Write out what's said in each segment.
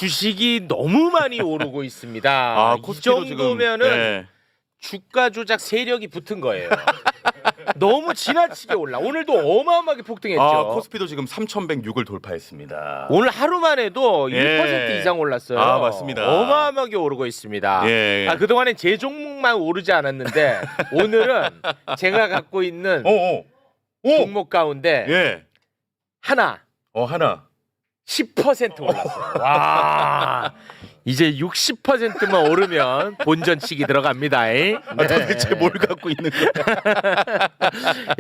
주식이 너무 많이 오르고 있습니다. 아, 이 코스피도 정도면은 지금, 네. 주가 조작 세력이 붙은 거예요. 너무 지나치게 올라. 오늘도 어마어마하게 폭등했죠. 아, 코스피도 지금 3,106을 돌파했습니다. 오늘 하루만 해도 1% 예. 이상 올랐어요. 아, 맞습니다. 어마어마하게 오르고 있습니다. 예. 아, 그동안엔 제 종목만 오르지 않았는데 오늘은 제가 갖고 있는 종목 가운데 예. 하나 하나. 10% 올랐어요. 와, 이제 60%만 오르면 본전치기 들어갑니다. 네. 도대체 뭘 갖고 있는 거야?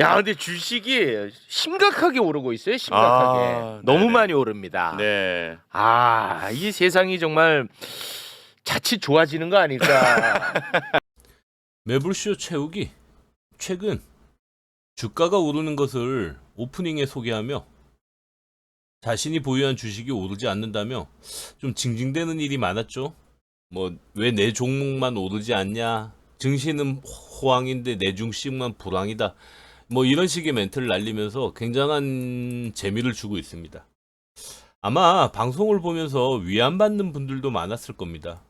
야, 근데 주식이 심각하게 오르고 있어요. 심각하게. 아, 너무 네네. 많이 오릅니다. 네. 아, 이 세상이 정말 자칫 좋아지는 거 아닐까. 매불쇼 최욱이 최근 주가가 오르는 것을 오프닝에 소개하며 자신이 보유한 주식이 오르지 않는다며 좀 징징대는 일이 많았죠. 뭐 왜 내 종목만 오르지 않냐, 증시는 호황인데 내 주식만 불황이다, 뭐 이런 식의 멘트를 날리면서 굉장한 재미를 주고 있습니다. 아마 방송을 보면서 위안받는 분들도 많았을 겁니다.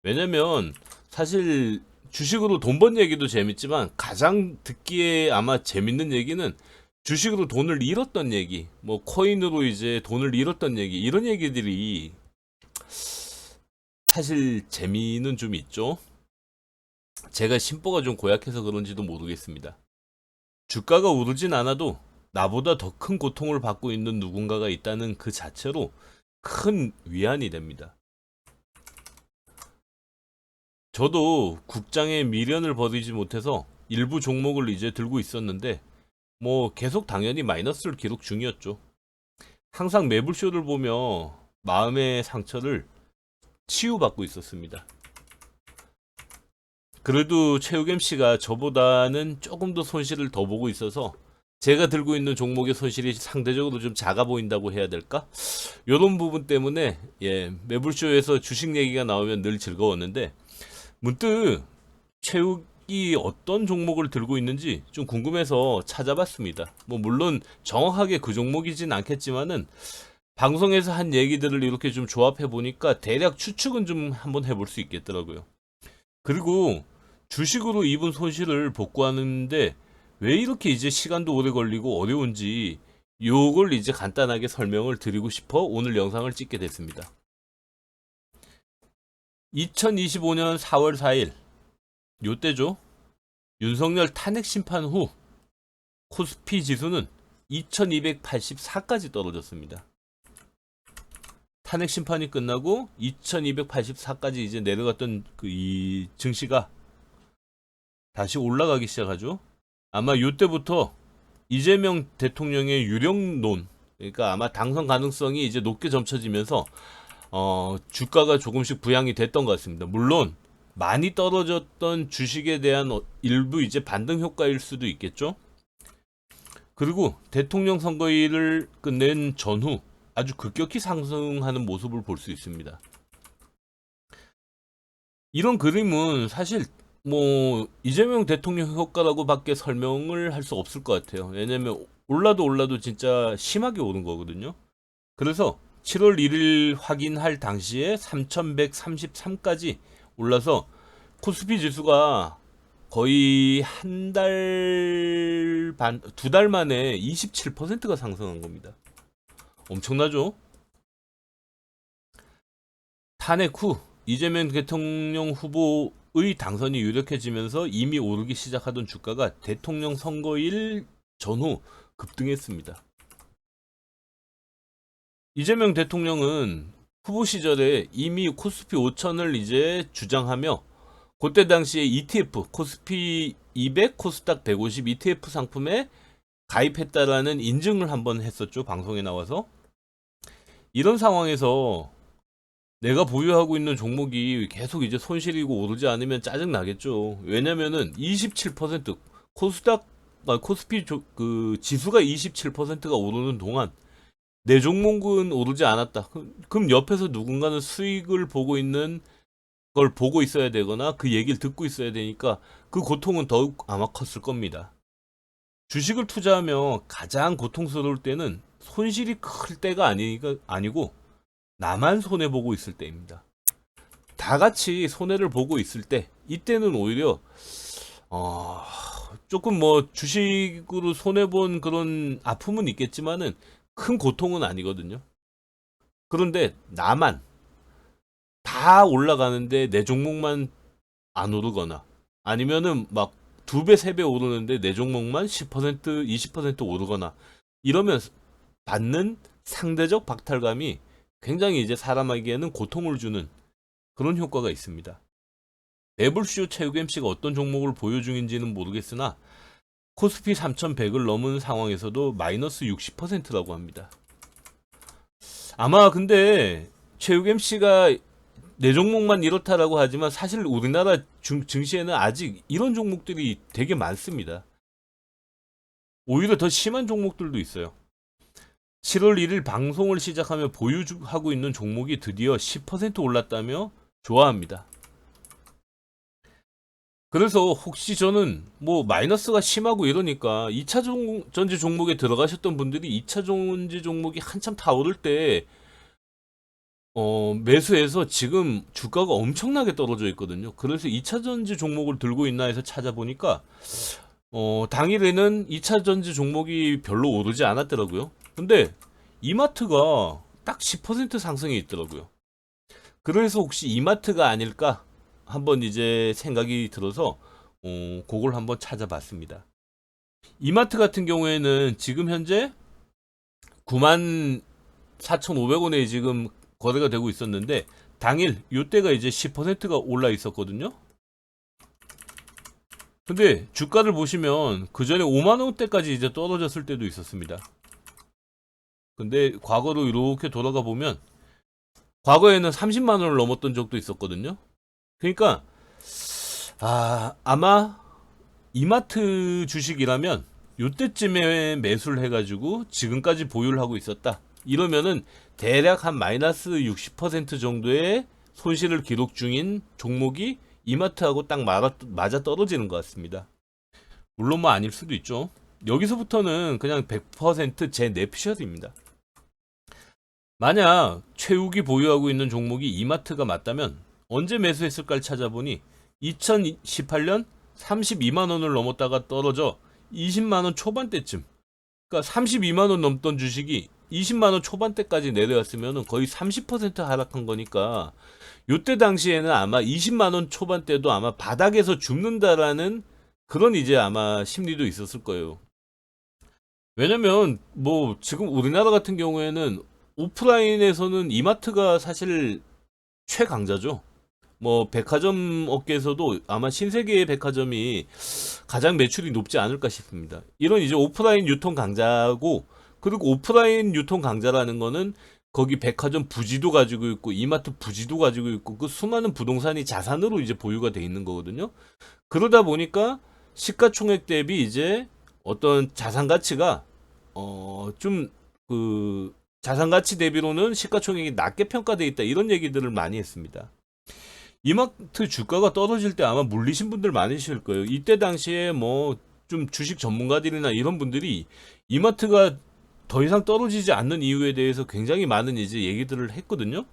왜냐면 사실 주식으로 돈 번 얘기도 재밌지만 가장 듣기에 아마 재밌는 얘기는 주식으로 돈을 잃었던 얘기, 뭐 코인으로 이제 돈을 잃었던 얘기, 이런 얘기들이 사실 재미는 좀 있죠. 제가 심보가 좀 고약해서 그런지도 모르겠습니다. 주가가 오르진 않아도 나보다 더 큰 고통을 받고 있는 누군가가 있다는 그 자체로 큰 위안이 됩니다. 저도 국장에 미련을 버리지 못해서 일부 종목을 이제 들고 있었는데 뭐 계속 당연히 마이너스를 기록 중이었죠. 항상 매불쇼를 보며 마음의 상처를 치유받고 있었습니다. 그래도 최욱 MC가 저보다는 조금 더 손실을 더 보고 있어서 제가 들고 있는 종목의 손실이 상대적으로 좀 작아 보인다고 해야 될까? 이런 부분 때문에 매불쇼에서 주식 얘기가 나오면 늘 즐거웠는데 문득 최욱이 어떤 종목을 들고 있는지 좀 궁금해서 찾아봤습니다. 뭐 물론 정확하게 그 종목이진 않겠지만은 방송에서 한 얘기들을 이렇게 좀 조합해 보니까 대략 추측은 좀 한번 해볼 수 있겠더라고요. 그리고 주식으로 입은 손실을 복구하는데 왜 이렇게 이제 시간도 오래 걸리고 어려운지 요걸 이제 간단하게 설명을 드리고 싶어 오늘 영상을 찍게 됐습니다. 2025년 4월 4일 요때죠. 윤석열 탄핵 심판 후 코스피 지수는 2284까지 떨어졌습니다. 탄핵 심판이 끝나고 2284까지 이제 내려갔던 이 증시가 다시 올라가기 시작하죠. 아마 요때부터 이재명 대통령의 유력론, 그러니까 아마 당선 가능성이 이제 높게 점쳐지면서 주가가 조금씩 부양이 됐던 것 같습니다. 물론 많이 떨어졌던 주식에 대한 일부 이제 반등 효과일 수도 있겠죠. 그리고 대통령 선거일을 끝낸 전후 아주 급격히 상승하는 모습을 볼 수 있습니다. 이런 그림은 사실 뭐 이재명 대통령 효과라고 밖에 설명을 할 수 없을 것 같아요. 왜냐면 올라도 진짜 심하게 오른 거거든요. 그래서 7월 1일 확인할 당시에 3133까지 올라서 코스피 지수가 거의 한 달 반, 두 달 만에 27%가 상승한 겁니다. 엄청나죠? 탄핵 후 이재명 대통령 후보의 당선이 유력해지면서 이미 오르기 시작하던 주가가 대통령 선거일 전후 급등했습니다. 이재명 대통령은 후보 시절에 이미 코스피 5000을 이제 주장하며 그때 당시에 ETF, 코스피 200, 코스닥 150 ETF 상품에 가입했다라는 인증을 한번 했었죠. 방송에 나와서. 이런 상황에서 내가 보유하고 있는 종목이 계속 이제 손실이고 오르지 않으면 짜증 나겠죠. 왜냐면은 27% 코스피 그 지수가 27%가 오르는 동안 내 종목은 오르지 않았다. 그럼 옆에서 누군가는 수익을 보고 있는 걸 보고 있어야 되거나 그 얘기를 듣고 있어야 되니까 그 고통은 더욱 아마 컸을 겁니다. 주식을 투자하며 가장 고통스러울 때는 손실이 클 때가 아니고 나만 손해보고 있을 때입니다. 다 같이 손해를 보고 있을 때, 이때는 오히려 조금 뭐 주식으로 손해본 그런 아픔은 있겠지만은 큰 고통은 아니거든요. 그런데 나만 다 올라가는데 내 종목만 안 오르거나, 아니면은 막 2배, 3배 오르는데 내 종목만 10%, 20% 오르거나, 이러면 받는 상대적 박탈감이 굉장히 이제 사람에게는 고통을 주는 그런 효과가 있습니다. 매불쇼 체육 MC가 어떤 종목을 보유 중인지는 모르겠으나 코스피 3100을 넘은 상황에서도 마이너스 60%라고 합니다. 아마 근데 체육 MC가 내 종목만 이렇다라고 하지만 사실 우리나라 증시에는 아직 이런 종목들이 되게 많습니다. 오히려 더 심한 종목들도 있어요. 7월 1일 방송을 시작하며 보유하고 있는 종목이 드디어 10% 올랐다며 좋아합니다. 그래서 혹시 저는 뭐 마이너스가 심하고 이러니까 2차 전지 종목에 들어가셨던 분들이 2차 전지 종목이 한참 다 오를 때 매수해서 지금 주가가 엄청나게 떨어져 있거든요. 그래서 2차 전지 종목을 들고 있나 해서 찾아보니까 당일에는 2차 전지 종목이 별로 오르지 않았더라고요. 근데 이마트가 딱 10% 상승해 있더라고요. 그래서 혹시 이마트가 아닐까 한번 이제 생각이 들어서 그걸 한번 찾아봤습니다. 이마트 같은 경우에는 지금 현재 94,500원에 지금 거래가 되고 있었는데 당일 요때가 이제 10%가 올라 있었거든요. 근데 주가를 보시면 그 전에 5만원대까지 이제 떨어졌을 때도 있었습니다. 근데 과거로 이렇게 돌아가 보면 과거에는 30만원을 넘었던 적도 있었거든요. 그러니까 아마 이마트 주식이라면 요때쯤에 매수를 해가지고 지금까지 보유를 하고 있었다, 이러면은 대략 한 마이너스 60% 정도의 손실을 기록 중인 종목이 이마트하고 딱 맞아 떨어지는 것 같습니다. 물론 뭐 아닐 수도 있죠. 여기서부터는 그냥 100% 제 뇌피셜입니다. 만약 최욱이 보유하고 있는 종목이 이마트가 맞다면 언제 매수했을까를 찾아보니 2018년 32만원을 넘었다가 떨어져 20만원 초반대쯤, 그러니까 32만원 넘던 주식이 20만원 초반대까지 내려왔으면 거의 30% 하락한 거니까 요때 당시에는 아마 20만원 초반대도 아마 바닥에서 죽는다라는 그런 이제 아마 심리도 있었을 거예요. 왜냐면 뭐 지금 우리나라 같은 경우에는 오프라인에서는 이마트가 사실 최강자죠. 뭐 백화점 업계에서도 아마 신세계의 백화점이 가장 매출이 높지 않을까 싶습니다. 이런 이제 오프라인 유통 강자고, 그리고 오프라인 유통 강자라는 거는 거기 백화점 부지도 가지고 있고 이마트 부지도 가지고 있고 그 수많은 부동산이 자산으로 이제 보유가 돼 있는 거거든요. 그러다 보니까 시가총액 대비 이제 어떤 자산 가치가 좀 그 자산 가치 대비로는 시가총액이 낮게 평가돼 있다, 이런 얘기들을 많이 했습니다. 이마트 주가가 떨어질 때 아마 물리신 분들 많으실 거예요. 이때 당시에 뭐 좀 주식 전문가들이나 이런 분들이 이마트가 더 이상 떨어지지 않는 이유에 대해서 굉장히 많은 이제 얘기들을 했거든요.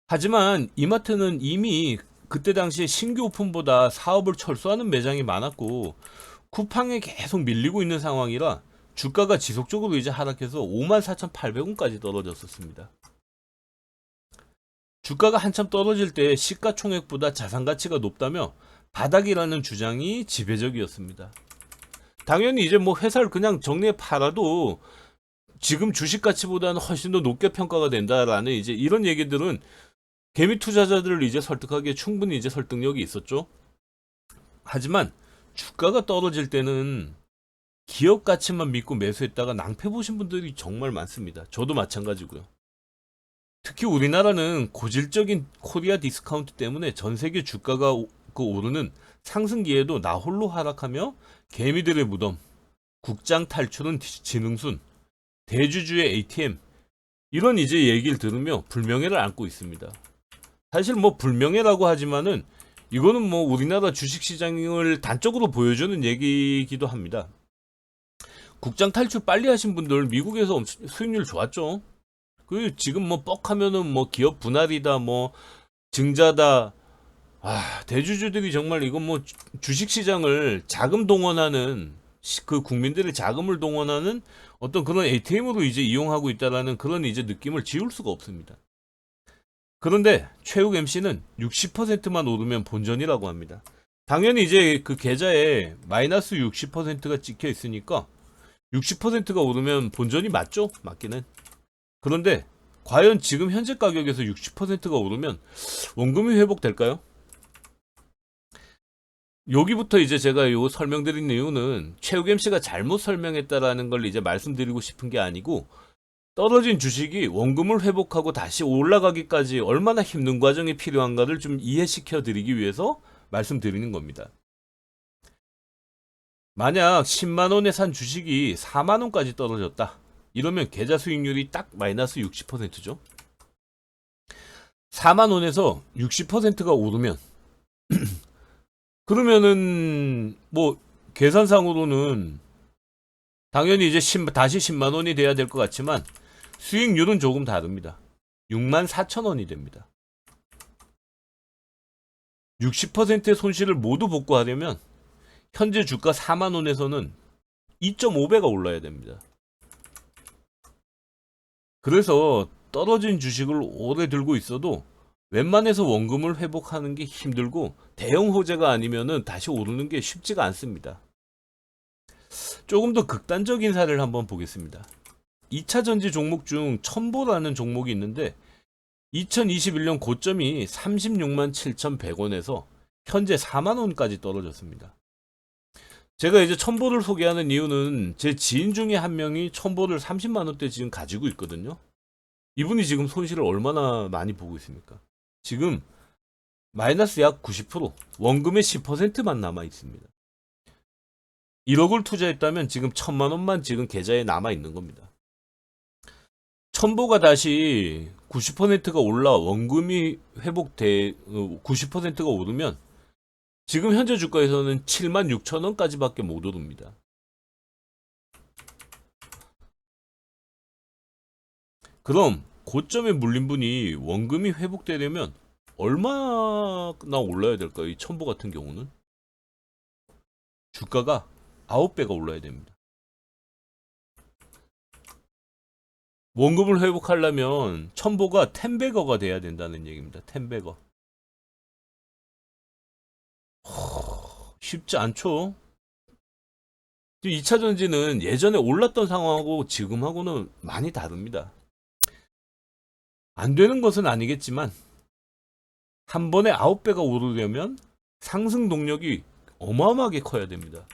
하지만 이마트는 이미 그때 당시에 신규 오픈보다 사업을 철수하는 매장이 많았고 쿠팡에 계속 밀리고 있는 상황이라 주가가 지속적으로 이제 하락해서 54,800원까지 떨어졌었습니다. 주가가 한참 떨어질 때 시가총액보다 자산가치가 높다며 바닥이라는 주장이 지배적이었습니다. 당연히 이제 뭐 회사를 그냥 정리해 팔아도 지금 주식 가치보다는 훨씬 더 높게 평가가 된다라는 이제 이런 얘기들은 개미 투자자들을 이제 설득하기에 충분히 이제 설득력이 있었죠. 하지만 주가가 떨어질 때는 기업 가치만 믿고 매수했다가 낭패 보신 분들이 정말 많습니다. 저도 마찬가지고요. 특히 우리나라는 고질적인 코리아 디스카운트 때문에 전 세계 주가가 오르는 상승기에도 나홀로 하락하며 개미들의 무덤, 국장 탈출은 지능순, 대주주의 ATM, 이런 이제 얘기를 들으며 불명예를 안고 있습니다. 사실 뭐 불명예라고 하지만은 이거는 뭐 우리나라 주식시장을 단적으로 보여주는 얘기이기도 합니다. 국장 탈출 빨리 하신 분들 미국에서 수익률 좋았죠. 그 지금 뭐 뻑하면은 뭐 기업 분할이다 뭐 증자다. 대주주들이 정말 이건 뭐 주식 시장을 자금 동원하는 그 국민들의 자금을 동원하는 어떤 그런 ATM으로 이제 이용하고 있다라는 그런 이제 느낌을 지울 수가 없습니다. 그런데 최욱 MC는 60%만 오르면 본전이라고 합니다. 당연히 이제 그 계좌에 마이너스 60%가 찍혀 있으니까 60%가 오르면 본전이 맞죠? 맞기는. 그런데 과연 지금 현재 가격에서 60%가 오르면 원금이 회복될까요? 여기부터 이제 제가 요 설명드린 이유는 최욱 MC가 잘못 설명했다라는 걸 이제 말씀드리고 싶은 게 아니고 떨어진 주식이 원금을 회복하고 다시 올라가기까지 얼마나 힘든 과정이 필요한가를 좀 이해시켜 드리기 위해서 말씀드리는 겁니다. 만약 10만원에 산 주식이 4만원까지 떨어졌다. 이러면 계좌 수익률이 딱 마이너스 60%죠. 4만원에서 60%가 오르면 그러면은 뭐 계산상으로는 당연히 이제 다시 10만원이 돼야 될 것 같지만 수익률은 조금 다릅니다. 64,000원이 됩니다. 60%의 손실을 모두 복구하려면 현재 주가 4만원에서는 2.5배가 올라야 됩니다. 그래서 떨어진 주식을 오래 들고 있어도 웬만해서 원금을 회복하는 게 힘들고 대형 호재가 아니면은 다시 오르는 게 쉽지가 않습니다. 조금 더 극단적인 사례를 한번 보겠습니다. 2차전지 종목 중 첨보라는 종목이 있는데 2021년 고점이 36만 7,100원에서 현재 4만원까지 떨어졌습니다. 제가 이제 첨보를 소개하는 이유는 제 지인 중에 한 명이 첨보를 30만원대 지금 가지고 있거든요. 이분이 지금 손실을 얼마나 많이 보고 있습니까? 지금 마이너스 약 90%, 원금의 10%만 남아 있습니다. 1억을 투자했다면 지금 1,000만원만 지금 계좌에 남아 있는 겁니다. 첨보가 다시 90%가 올라 원금이 회복돼 90%가 오르면 지금 현재 주가에서는 76,000원까지밖에 못 오릅니다. 그럼 고점에 물린 분이 원금이 회복되려면 얼마나 올라야 될까요? 이 첨보 같은 경우는 주가가 9배가 올라야 됩니다. 원금을 회복하려면 첨보가 10배거가 돼야 된다는 얘기입니다. 10배거. 쉽지 않죠? 2차전지는 예전에 올랐던 상황하고 지금하고는 많이 다릅니다. 안 되는 것은 아니겠지만 한 번에 9배가 오르려면 상승 동력이 어마어마하게 커야 됩니다.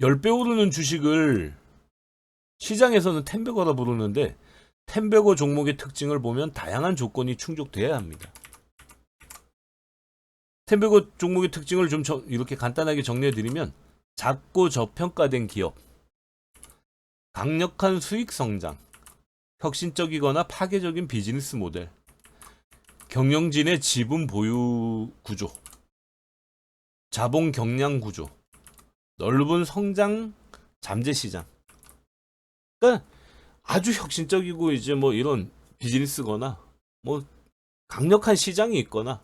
10배 오르는 주식을 시장에서는 10배거라 부르는데 10배거 종목의 특징을 보면 다양한 조건이 충족돼야 합니다. 10배거 종목의 특징을 좀 이렇게 간단하게 정리해드리면 작고 저평가된 기업, 강력한 수익 성장, 혁신적이거나 파괴적인 비즈니스 모델, 경영진의 지분 보유 구조, 자본 경량 구조, 넓은 성장 잠재 시장. 그러니까 아주 혁신적이고 이제 뭐 이런 비즈니스거나 뭐 강력한 시장이 있거나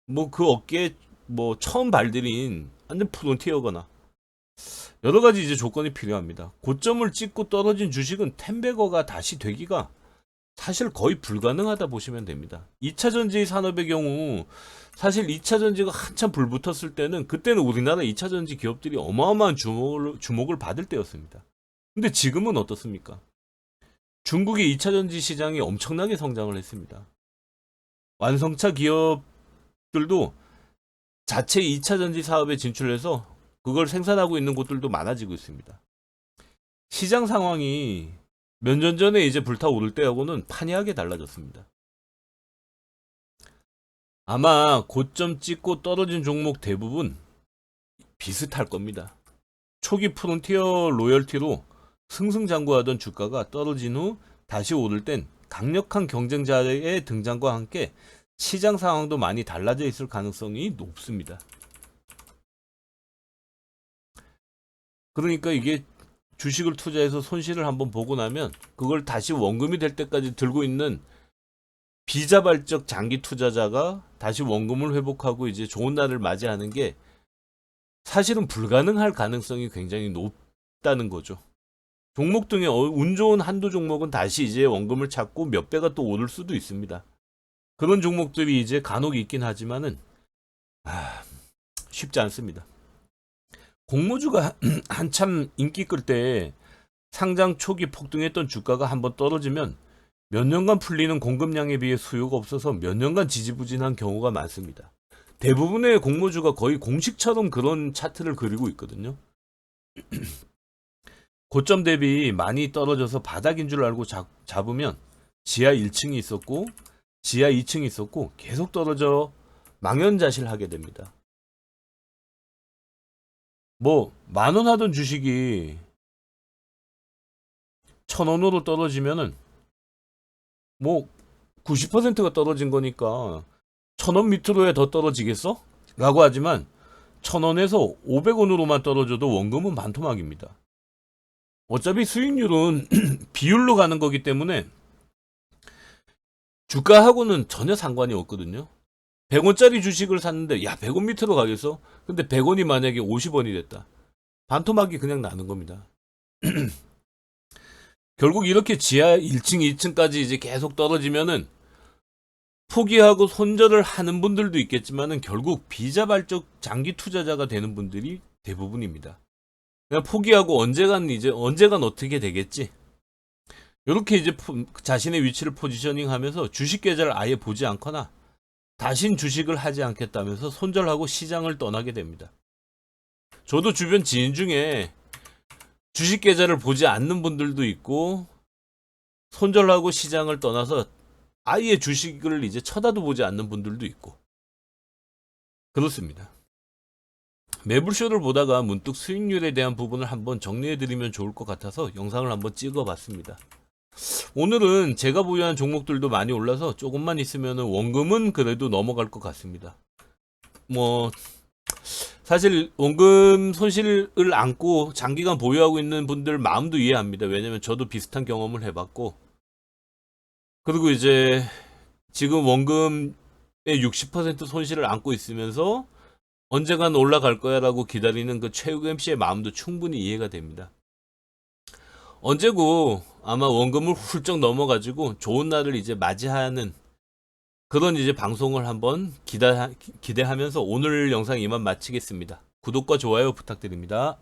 뭐 그 업계에 뭐 처음 발들인 완전 프론티어거나 여러 가지 이제 조건이 필요합니다. 고점을 찍고 떨어진 주식은 10배거가 다시 되기가 사실 거의 불가능하다 보시면 됩니다. 2차전지 산업의 경우 사실 2차전지가 한참 불붙었을 때는 그때는 우리나라 2차전지 기업들이 어마어마한 주목을 받을 때였습니다. 근데 지금은 어떻습니까? 중국의 2차전지 시장이 엄청나게 성장을 했습니다. 완성차 기업들도 자체 2차전지 사업에 진출해서 그걸 생산하고 있는 곳들도 많아지고 있습니다. 시장 상황이 몇 년 전에 이제 불타오를 때하고는 판이하게 달라졌습니다. 아마 고점 찍고 떨어진 종목 대부분 비슷할 겁니다. 초기 프론티어 로열티로 승승장구하던 주가가 떨어진 후 다시 오를 땐 강력한 경쟁자의 등장과 함께 시장 상황도 많이 달라져 있을 가능성이 높습니다. 그러니까 이게 주식을 투자해서 손실을 한번 보고 나면 그걸 다시 원금이 될 때까지 들고 있는 비자발적 장기 투자자가 다시 원금을 회복하고 이제 좋은 날을 맞이하는 게 사실은 불가능할 가능성이 굉장히 높다는 거죠. 종목 등에 운 좋은 한두 종목은 다시 이제 원금을 찾고 몇 배가 또 오를 수도 있습니다. 그런 종목들이 이제 간혹 있긴 하지만은 쉽지 않습니다. 공모주가 한참 인기 끌 때 상장 초기 폭등했던 주가가 한번 떨어지면 몇 년간 풀리는 공급량에 비해 수요가 없어서 몇 년간 지지부진한 경우가 많습니다. 대부분의 공모주가 거의 공식처럼 그런 차트를 그리고 있거든요. 고점 대비 많이 떨어져서 바닥인 줄 알고 잡으면 지하 1층이 있었고 지하 2층이 있었고 계속 떨어져 망연자실하게 됩니다. 뭐 10,000원 하던 주식이 1,000원으로 떨어지면은 뭐 90%가 떨어진 거니까 1,000원 밑으로야 더 떨어지겠어? 라고 하지만 1,000원에서 500원으로만 떨어져도 원금은 반토막입니다. 어차피 수익률은 비율로 가는 거기 때문에 주가하고는 전혀 상관이 없거든요. 100원짜리 주식을 샀는데 100원 밑으로 가겠어? 근데 100원이 만약에 50원이 됐다. 반토막이 그냥 나는 겁니다. 결국 이렇게 지하 1층, 2층까지 이제 계속 떨어지면은 포기하고 손절을 하는 분들도 있겠지만은 결국 비자발적 장기 투자자가 되는 분들이 대부분입니다. 그냥 포기하고 언제간 어떻게 되겠지? 이렇게 이제 자신의 위치를 포지셔닝 하면서 주식 계좌를 아예 보지 않거나 다신 주식을 하지 않겠다면서 손절하고 시장을 떠나게 됩니다. 저도 주변 지인 중에 주식 계좌를 보지 않는 분들도 있고 손절하고 시장을 떠나서 아예 주식을 이제 쳐다도 보지 않는 분들도 있고 그렇습니다. 매불쇼를 보다가 문득 수익률에 대한 부분을 한번 정리해드리면 좋을 것 같아서 영상을 한번 찍어봤습니다. 오늘은 제가 보유한 종목들도 많이 올라서 조금만 있으면 원금은 그래도 넘어갈 것 같습니다. 뭐 사실 원금 손실을 안고 장기간 보유하고 있는 분들 마음도 이해합니다. 왜냐면 저도 비슷한 경험을 해봤고 그리고 이제 지금 원금의 60% 손실을 안고 있으면서 언젠간 올라갈 거야 라고 기다리는 그 최욱 MC의 마음도 충분히 이해가 됩니다. 언제고 아마 원금을 훌쩍 넘어가지고 좋은 날을 이제 맞이하는 그런 이제 방송을 한번 기대하면서 오늘 영상 이만 마치겠습니다. 구독과 좋아요 부탁드립니다.